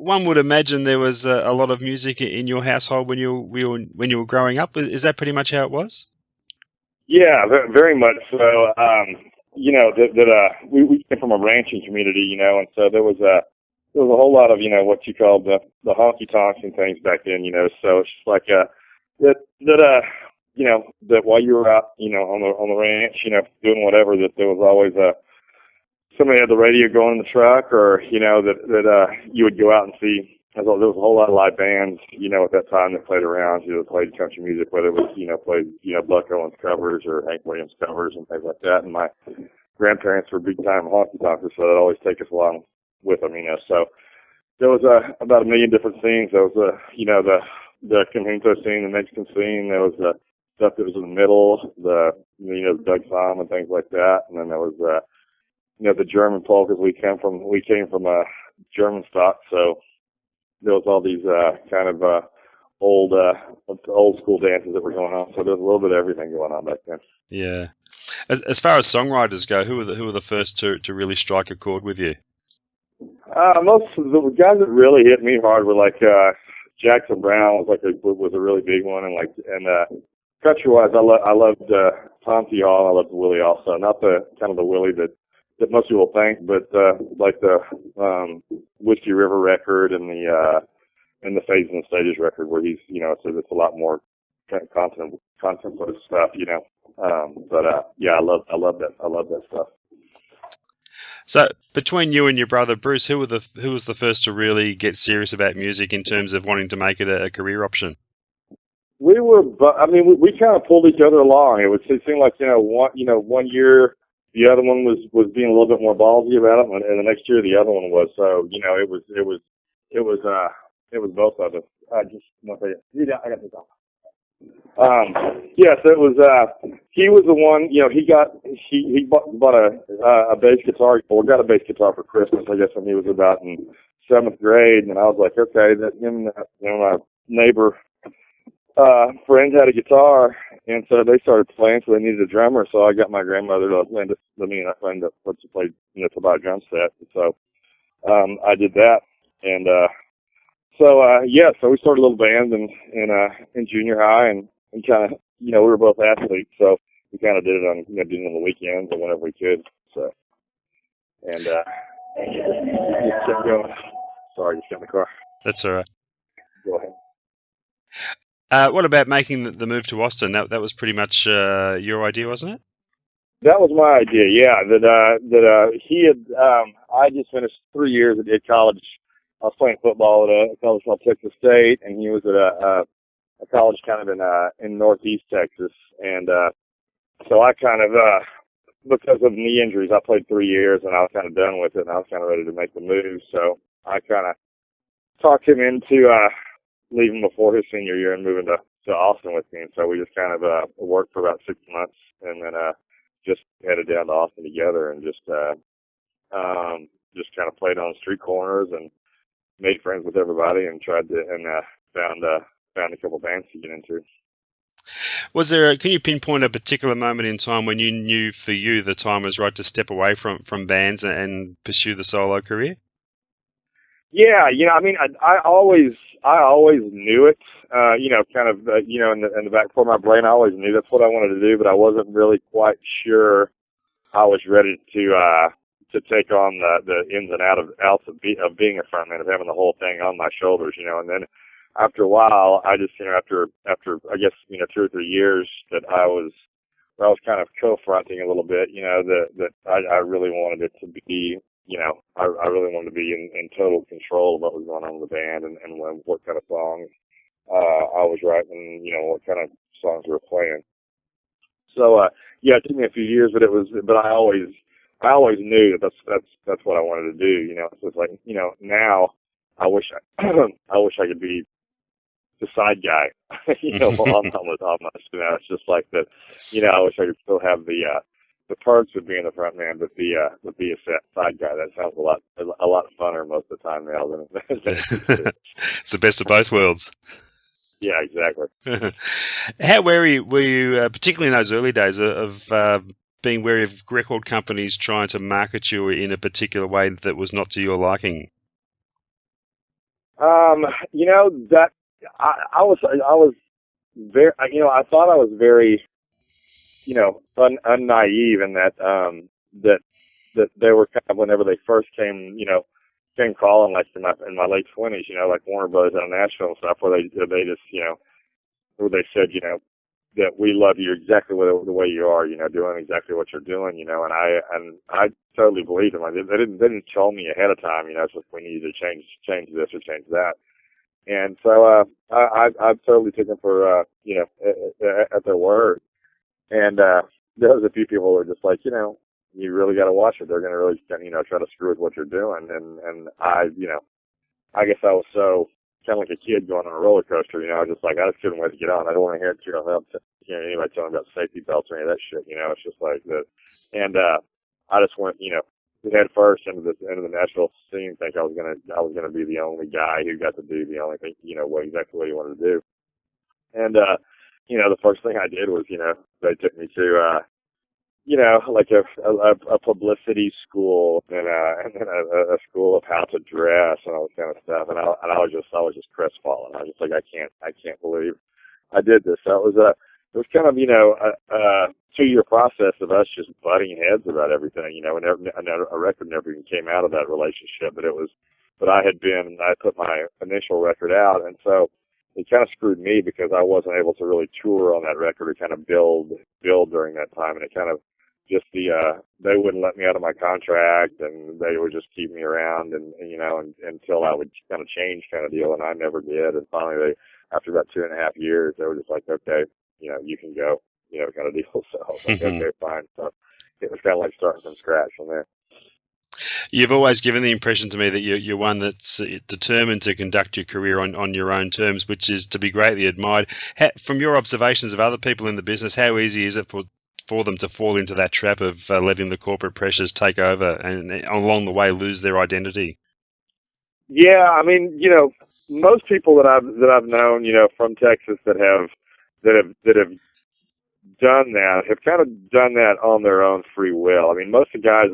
one would imagine there was a lot of music in your household when when you were growing up. Is that pretty much how it was? Yeah, very much so. We came from a ranching community, and so there was a whole lot of what you called the honky tonks and things back then, So it's just like that while you were out, on the ranch, doing whatever, that there was always somebody had the radio going in the truck, or that you would go out and see. There was a whole lot of live bands, at that time that played around, played country music, whether it was, played, Buck Owens covers or Hank Williams covers and things like that. And my grandparents were big time honky tonkers, so they'd always take us along with them, So there was about 1 million different scenes. There was the conjunto scene, the Mexican scene. There was the stuff that was in the middle, the Doug Sam and things like that. And then there was the German polkas. We came from a German stock, so there was all these kind of old school dances that were going on. So there was a little bit of everything going on back then. Yeah. As far as songwriters go, who were the first to really strike a chord with you? Most of the guys that really hit me hard were like Jackson Brown was a really big one, and country wise, I loved Tom T. Hall. I loved Willie also, not the kind of the Willie that most people think, but like the Whiskey River record and the Phases and Stages record, where he's it's a lot more kind of contemplative stuff, I love that stuff. So between you and your brother Bruce, who was the first to really get serious about music in terms of wanting to make it a career option? We kind of pulled each other along. It seemed like one year the other one was being a little bit more ballsy about it, and the next year the other one was. So it was both of us. I got this off. So it was, he was the one, he bought a bass guitar, or got a bass guitar for Christmas, I guess, when he was about in 7th grade, and I was like, okay, that him, my neighbor, friends had a guitar, and so they started playing, so they needed a drummer, so I got my grandmother to lend us, me and my friend to play, to buy a drum set, so, I did that, and, so we started a little band in junior high, and kind of, we were both athletes, so we kind of did it on, did it on the weekends and whenever we could. So, and just kept going. Sorry, just got in the car. That's all right. Go ahead. What about making the move to Austin? That was pretty much your idea, wasn't it? That was my idea. Yeah. That he had. I just finished 3 years at college. I was playing football at a college called Texas State, and he was at a college kind of in northeast Texas, and so I kind of because of knee injuries, I played 3 years, and I was kind of done with it, and I was kind of ready to make the move. So I kind of talked him into leaving before his senior year and moving to Austin with me. And so we just kind of worked for about 6 months, and then just headed down to Austin together, and just kind of played on street corners and made friends with everybody, and tried to found a couple bands to get into. Was there? Can you pinpoint a particular moment in time when you knew for you the time was right to step away from bands and pursue the solo career? Yeah, I always knew it. Kind of, in the back of my brain, I always knew that's what I wanted to do, but I wasn't really quite sure I was ready to take on the ins and outs of being a frontman, of having the whole thing on my shoulders, and then after a while, I just, after I guess, 2 or 3 years that I was kind of co-fronting a little bit, that I really wanted it to be, I really wanted to be in total control of what was going on with the band, and what kind of songs I was writing, what kind of songs we were playing. So, it took me a few years, but I always knew that's what I wanted to do, So it's like, now I wish I could be the side guy, almost, it's just like that, I wish I could still have the perks of being the front man, but be a side guy. That sounds a lot funner most of the time now than it's the best of both worlds. Yeah, exactly. How wary were you, particularly in those early days, of being wary of record companies trying to market you in a particular way that was not to your liking? You know that I was very, you know, I thought I was very, you know, unnaive in that, that they were kind of, whenever they first came, you know, came calling, like in my late 20s, you know, like Warner Brothers out of Nashville and stuff, where they just, you know, where they said, you know, that we love you exactly the way you are, you know, doing exactly what you're doing, you know, and I totally believed them. They didn't tell me ahead of time, you know, it's just we need to change this or change that. And so, I've totally taken for, you know, at their word. And, there was a few people who were just like, you know, you really got to watch it. They're going to really, you know, try to screw with what you're doing. And I, you know, I guess I was so kind of like a kid going on a roller coaster, you know, I just couldn't wait to get on. I don't want to hear it, you know, anybody telling me about safety belts or any of that shit, you know, it's just like that. And, I just went, you know, head first into the Nashville scene, think I was gonna be the only guy who got to do the only thing, you know, exactly what he wanted to do. And, you know, the first thing I did was, you know, they took me to, you know, like a publicity school and then a school of how to dress and all this kind of stuff. And I was just crestfallen. I was just like, I can't believe I did this. So it was kind of, you know, a 2-year process of us just butting heads about everything, you know, and a record never even came out of that relationship, but I had put my initial record out. And so it kind of screwed me because I wasn't able to really tour on that record or kind of build during that time. And it kind of, just they wouldn't let me out of my contract, and they would just keep me around, and you know, until I would kind of change, kind of deal, and I never did. And finally, after about 2.5 years, they were just like, okay, you know, you can go, you know, kind of deal. So I was like, okay, fine. So it was kind of like starting from scratch from there. You've always given the impression to me that you're one that's determined to conduct your career on your own terms, which is to be greatly admired. From your observations of other people in the business, how easy is it for them to fall into that trap of letting the corporate pressures take over and along the way lose their identity? Yeah, I mean, you know, most people that I've known, you know, from Texas that have done that have kind of done that on their own free will. I mean, most of the guys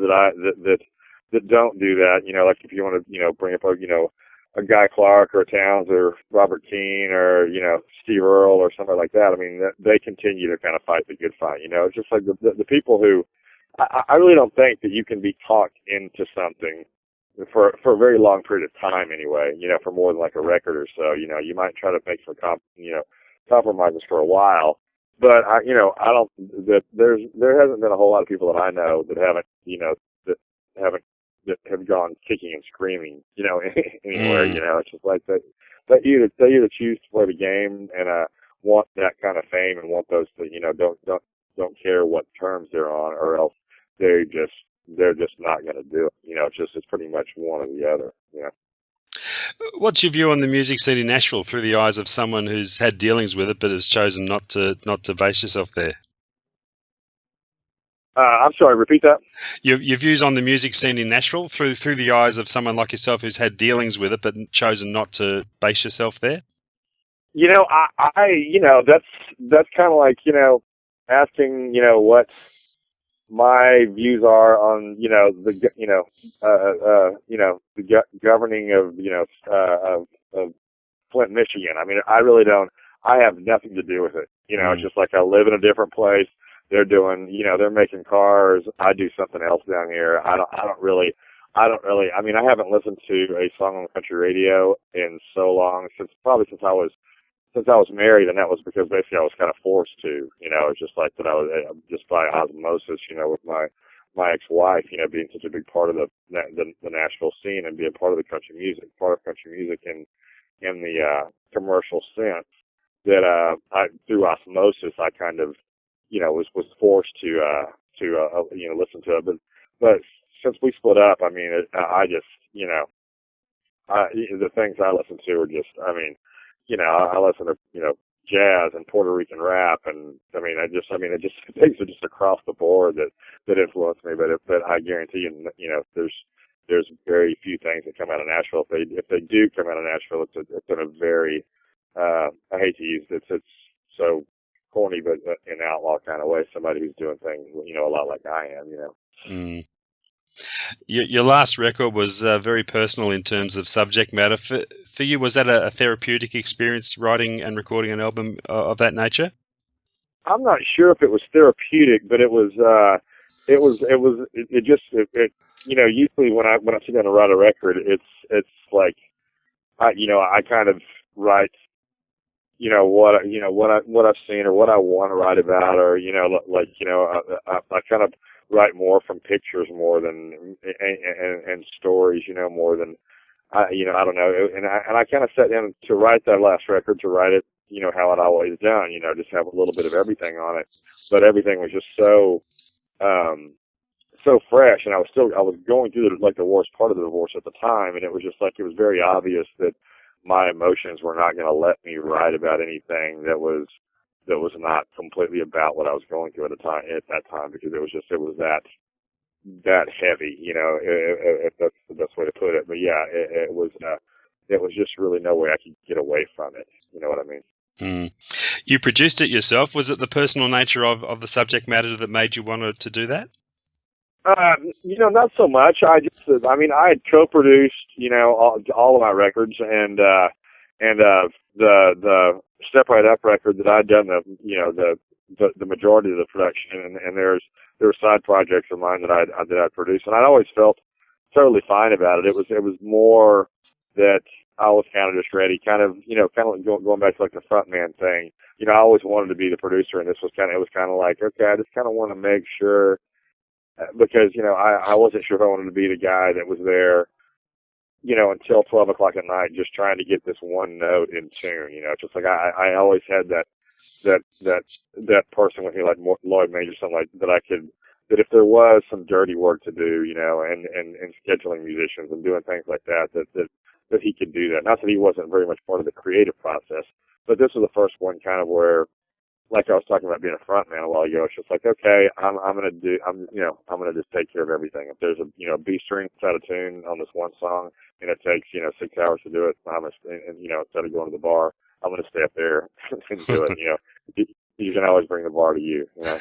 that don't do that, you know, like if you want to, you know, bring up you know, a Guy Clark or a Towns or Robert Keane or, you know, Steve Earle or something like that. I mean, they continue to kind of fight the good fight. You know, it's just like the people who, I really don't think that you can be talked into something for a very long period of time anyway, you know, for more than like a record or so. You know, you might try to make some compromises for a while, but you know, I don't, there hasn't been a whole lot of people that I know that haven't, you know, that have gone kicking and screaming, you know, anywhere. You know, it's just like they either choose to play the game and want that kind of fame and want those that, you know, don't care what terms they're on, or else they're just not going to do it. You know, it's pretty much one or the other. You know. What's your view on the music scene in Nashville through the eyes of someone who's had dealings with it but has chosen not to base yourself there? I'm sorry, repeat that. Your views on the music scene in Nashville through the eyes of someone like yourself who's had dealings with it but chosen not to base yourself there? You know, you know, that's kind of like, you know, asking, you know, what my views are on, you know, the governing of, you know, of Flint, Michigan. I mean, I really don't. I have nothing to do with it. You know, it's just like I live in a different place. They're doing, you know, they're making cars. I do something else down here. I don't really. I mean, I haven't listened to a song on country radio in so long, since I was married, and that was because basically I was kind of forced to. You know, it's just like that. I was just by osmosis, you know, with my ex-wife, you know, being such a big part of the Nashville scene and being part of the country music, in the commercial sense, that I, through osmosis, I kind of, you know, was forced to you know, listen to it. But since we split up, I mean, I just, you know, the things I listen to are just, I mean, you know, I listen to, you know, jazz and Puerto Rican rap, and it just things are just across the board that influence me. But I guarantee you know, there's very few things that come out of Nashville. If they do come out of Nashville, it's in a very, I hate to use it's so corny, but in an outlaw kind of way. Somebody who's doing things, you know, a lot like I am, you know. Your last record was very personal in terms of subject matter. For you, was that a therapeutic experience, writing and recording an album of that nature? I'm not sure if it was therapeutic, but it usually when I sit down to write a record, it's like, I kind of write, what I've seen or what I want to write about, or, I kind of write more from pictures more than, and stories, more than, I don't know. And I kind of sat down to write that last record, to write it, how I'd always done, just have a little bit of everything on it. But everything was just so fresh, and I was going through the worst part of the divorce at the time, and it was just like, it was very obvious that my emotions were not going to let me write about anything that was not completely about what I was going through at that time, because it was that heavy, if that's the best way to put it. But yeah, it was just really no way I could get away from it. You know what I mean? Mm. You produced it yourself. Was it the personal nature of the subject matter that made you want to do that? Not so much. I had co-produced, all of my records, and the Step Right Up record that I'd done the majority of the production, and there were side projects of mine that I'd produced, and I'd always felt totally fine about it. It was more that I was kind of just ready, kind of like going back to like the frontman thing. I always wanted to be the producer, and it was kind of like, okay, I just kind of want to make sure, because, I wasn't sure if I wanted to be the guy that was there, until 12 o'clock at night, just trying to get this one note in tune. Just like I always had that person with me, like Lloyd Major, something like that if there was some dirty work to do, and scheduling musicians and doing things like that he could do that. Not that he wasn't very much part of the creative process, but this was the first one kind of where, like I was talking about being a front man a while ago, it's just like, okay, I'm gonna just take care of everything. If there's a B string out of tune on this one song, and it takes 6 hours to do it, instead of going to the bar, I'm gonna stay up there and do it. You can always bring the bar to you. So.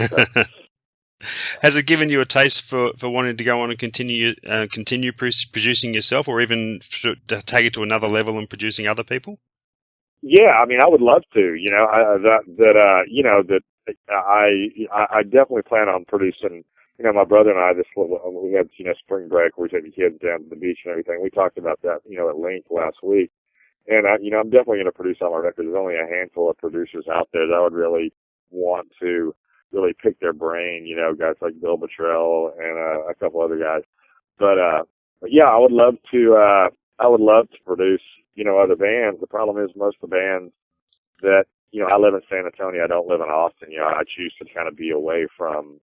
Has it given you a taste for wanting to go on and continue producing yourself, or even to take it to another level and producing other people? Yeah, I would love to. I definitely plan on producing. My brother and I, we had spring break where we take the kids down to the beach and everything. We talked about that at length last week, and I'm definitely going to produce all my records. There's only a handful of producers out there that I would really want to really pick their brain. Guys like Bill Bottrell and a couple other guys. But yeah, I would love to. I would love to produce other bands. The problem is most of the bands that, I live in San Antonio, I don't live in Austin, I choose to kind of be away from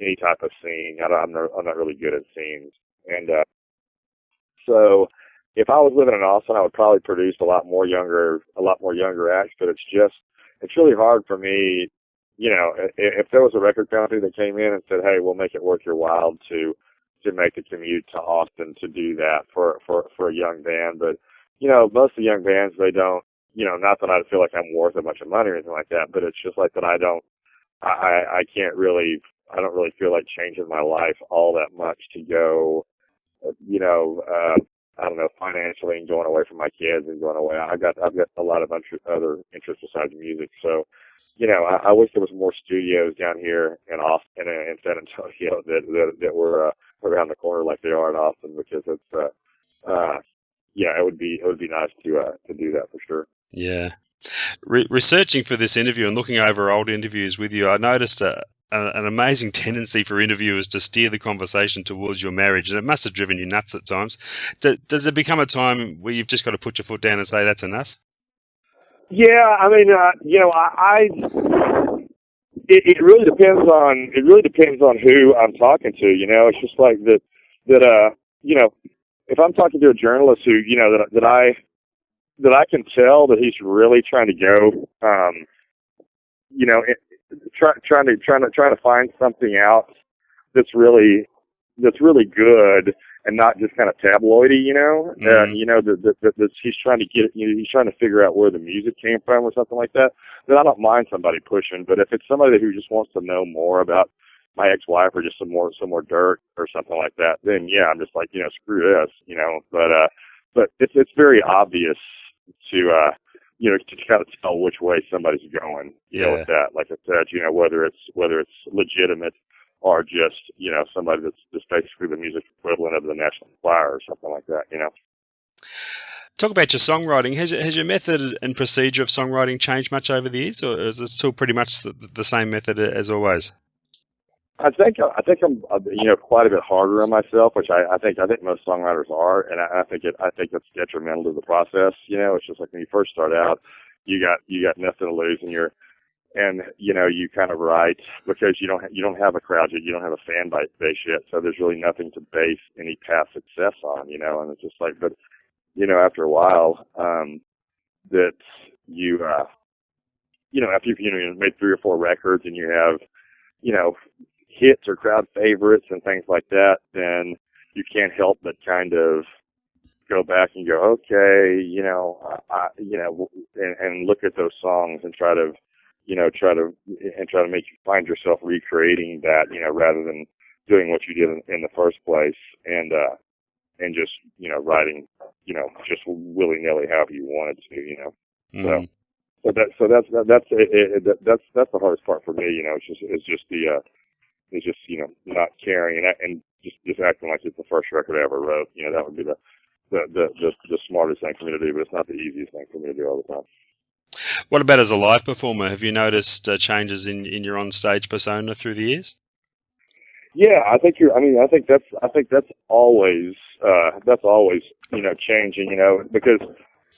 any type of scene. I'm not really good at scenes. And, so if I was living in Austin, I would probably produce a lot more younger acts, but it's really hard for me, if there was a record company that came in and said, hey, we'll make it worth your while to make the commute to Austin to do that for a young band. But, most of the young bands, they don't, not that I feel like I'm worth a bunch of money or anything like that, but it's just like that I don't really feel like changing my life all that much to go, I don't know, financially, and going away from my kids and going away. I've got a lot of other interests besides music. So, I wish there was more studios down here in Austin and in San Antonio that were around the corner like they are in Austin, because it's, it would be nice to do that for sure. Yeah. Researching for this interview and looking over old interviews with you, I noticed an amazing tendency for interviewers to steer the conversation towards your marriage, and it must have driven you nuts at times. Does there become a time where you've just got to put your foot down and say that's enough? Yeah, it really depends on who I'm talking to. It's just like that. If I'm talking to a journalist who that I can tell that he's really trying to go, trying to find something out that's really good and not just kind of tabloidy, that he's trying to get, he's trying to figure out where the music came from or something like that. Then I don't mind somebody pushing. But if it's somebody who just wants to know more about my ex-wife or just some more dirt or something like that, then yeah, I'm just like, screw this, but it's very obvious to, to kind of tell which way somebody's going, with that. Like I said, whether it's legitimate or just, somebody that's just basically the music equivalent of the National Choir or something like that, Talk about your songwriting. Has your method and procedure of songwriting changed much over the years, or is it still pretty much the same method as always? I think I'm quite a bit harder on myself, which I think most songwriters are, and I think it's detrimental to the process. It's just like when you first start out, you got nothing to lose, and you kind of write because you don't have a crowd yet, you don't have a fan base yet, so there's really nothing to base any past success on, and it's just like, but after a while, that you after you've made 3 or 4 records and you have hits or crowd favorites and things like that, then you can't help but kind of go back and go, okay, and look at those songs and try to make you find yourself recreating that, rather than doing what you did in the first place, and just, writing, just willy-nilly however you wanted to, Mm. So that's the hardest part for me, it's just not caring and just acting like it's the first record I ever wrote. That would be the smartest thing for me to do, but it's not the easiest thing for me to do all the time. What about as a live performer? Have you noticed changes in your on-stage persona through the years? Yeah, I think that's always changing, because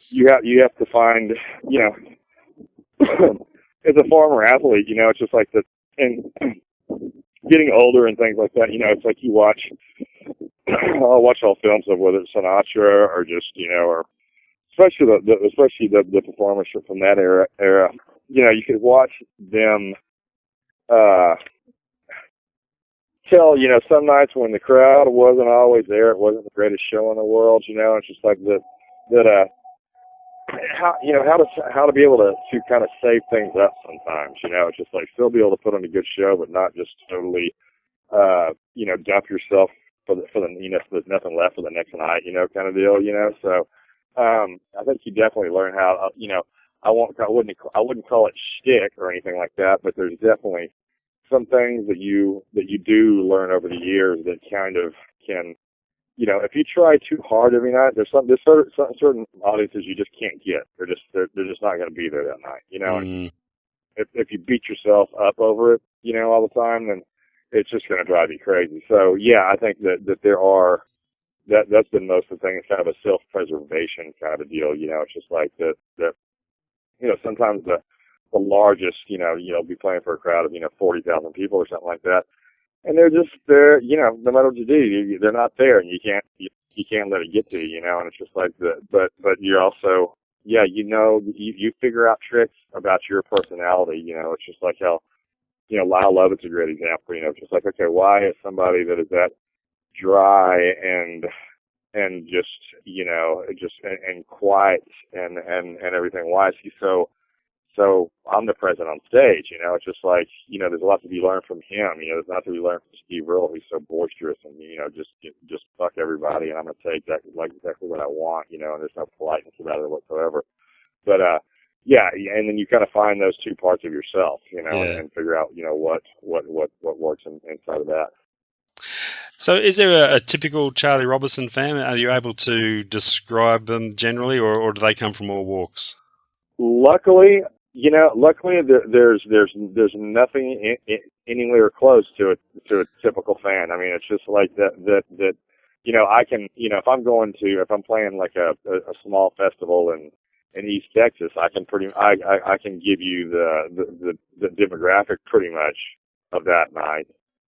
you have to find, as a former athlete, it's just like the, and getting older and things like that, it's like you watch, I'll watch all films of whether it's Sinatra or just, or especially the performers from that era, you could watch them, tell, some nights when the crowd wasn't always there, it wasn't the greatest show in the world, it's just like how to be able to kind of save things up sometimes, it's just like still be able to put on a good show, but not just totally, dump yourself for the, so there's nothing left for the next night, kind of deal, so, I think you definitely learn how, I wouldn't call it shtick or anything like that, but there's definitely some things that you do learn over the years that kind of can, if you try too hard every night, there's certain audiences you just can't get. They're just not going to be there that night, Mm. If you beat yourself up over it, all the time, then it's just going to drive you crazy. So yeah, I think that that's been most of the thing. It's kind of a self-preservation kind of a deal, it's just like that, sometimes the largest, be playing for a crowd of, 40,000 people or something like that. And they're no matter what you do, they're not there, and you can't let it get to you, and it's just like but you're also, you figure out tricks about your personality, it's just like how, Lyle Lovett's a great example, it's just like, okay, why is somebody that is that dry and just, and quiet and everything, why is he so omnipresent on stage, it's just like, there's a lot to be learned from him, there's a lot to be learned from Steve Earle, who's so boisterous and, just fuck everybody, and I'm going to say exactly what I want, and there's no politeness about it whatsoever. But, and then you kind of find those two parts of yourself, and figure out, what works inside of that. So is there a typical Charlie Robison fan? Are you able to describe them generally, or do they come from all walks? Luckily, there's nothing anywhere close to a typical fan. I mean, it's just like that, I can, if I'm playing like a small festival in East Texas, I can I can give you the demographic pretty much of that night.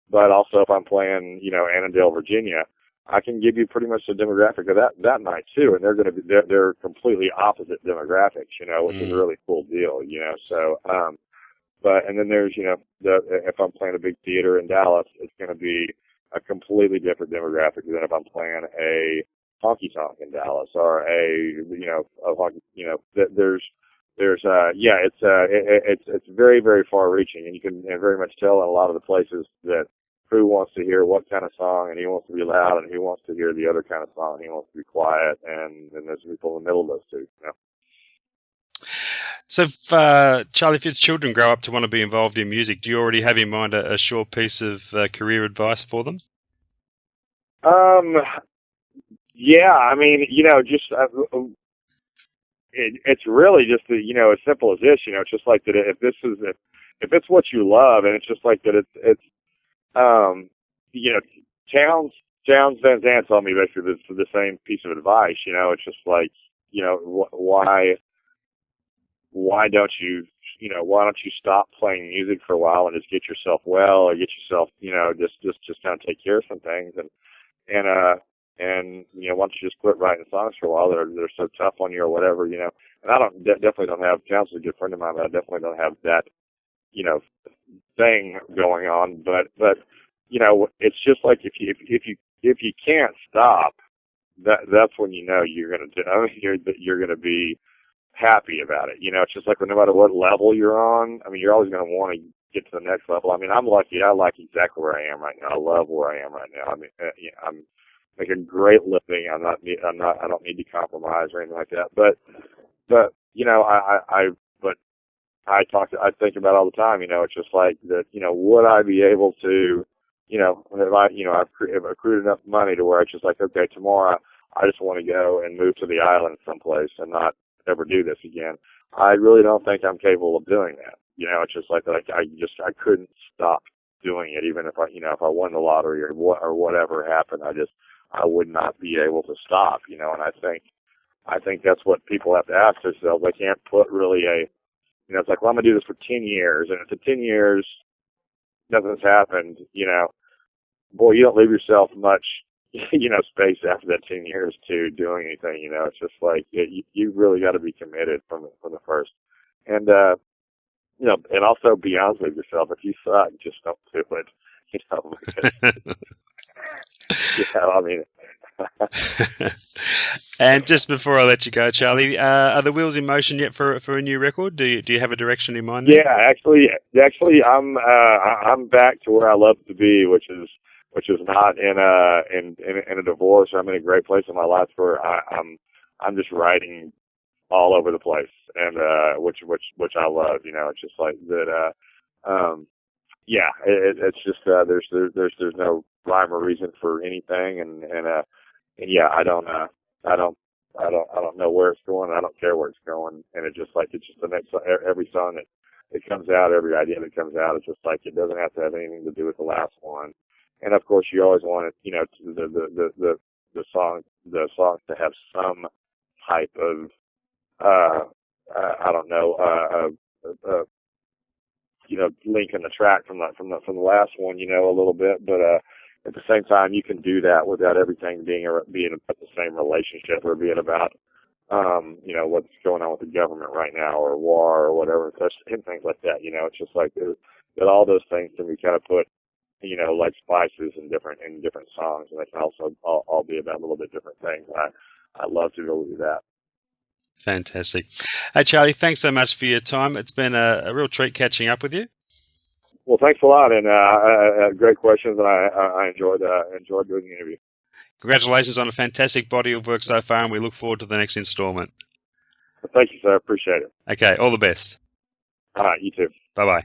But also if I'm playing, Annandale, Virginia, I can give you pretty much the demographic of that night too, and they're completely opposite demographics, which is a really cool deal, So, and then there's, if I'm playing a big theater in Dallas, it's going to be a completely different demographic than if I'm playing a honky tonk in Dallas or a honky, it's very, very far reaching, and you can very much tell in a lot of the places that who wants to hear what kind of song, and who wants to be loud, and who wants to hear the other kind of song, and who wants to be quiet, and then there's people in the middle of those two. You know? So, Charlie, if your children grow up to want to be involved in music, do you already have in mind a short piece of career advice for them? Yeah, I mean, just it's really just as simple as this. It's just like that. If it's what you love, and it's just like that. It's Townes Van Zandt told me basically the same piece of advice. It's just like why don't you stop playing music for a while and just get yourself well, or get yourself just kind of take care of some things, and why don't you just quit writing songs for a while that are so tough on you or whatever, and I definitely don't have, Townes is a good friend of mine, but I definitely don't have that thing going on, but it's just like if you can't stop, that's when you're going to be happy about it. It's just like no matter what level you're on, I mean, you're always going to want to get to the next level. I mean, I'm lucky. I like exactly where I am right now. I love where I am right now. I mean, I'm making great living. I don't need to compromise or anything like that. But I think about it all the time. It's just like that. Would I be able to, I've accrued enough money to where it's just like, okay, tomorrow I just want to go and move to the island someplace and not ever do this again. I really don't think I'm capable of doing that. It's just like that. I couldn't stop doing it, even if if I won the lottery or whatever happened. I would not be able to stop. And I think that's what people have to ask themselves. They can't put really it's like, well, I'm gonna do this for 10 years, and if the 10 years nothing's happened, boy, you don't leave yourself much space after that 10 years to doing anything. It's just like you really got to be committed from the first, and and also be honest with yourself. If you suck, just don't do it. I mean. And just before I let you go, Charlie, are the wheels in motion yet for a new record? Do you have a direction in mind there? Yeah, actually, I'm back to where I love to be, which is not in a divorce. I'm in a great place in my life where I'm just writing all over the place, and which I love. It's just like that. It's just there's no rhyme or reason for anything, and yeah, I don't know where it's going. I don't care where it's going, and it's just the next every song that comes out, every idea that comes out, it's just like it doesn't have to have anything to do with the last one. And of course, you always want it, the songs to have some type of link in the track from the last one, a little bit, but at the same time, you can do that without everything being about the same relationship or being about what's going on with the government right now or war or whatever, and things like that. It's just like that all those things can be kind of put like spices in different songs, and they can also all be about a little bit different things. I love to be able to do that. Fantastic. Hey, Charlie, thanks so much for your time. It's been a real treat catching up with you. Well, thanks a lot, and great questions, and I enjoyed doing the interview. Congratulations on a fantastic body of work so far, and we look forward to the next installment. Thank you, sir. Appreciate it. Okay, all the best. All right, you too. Bye-bye.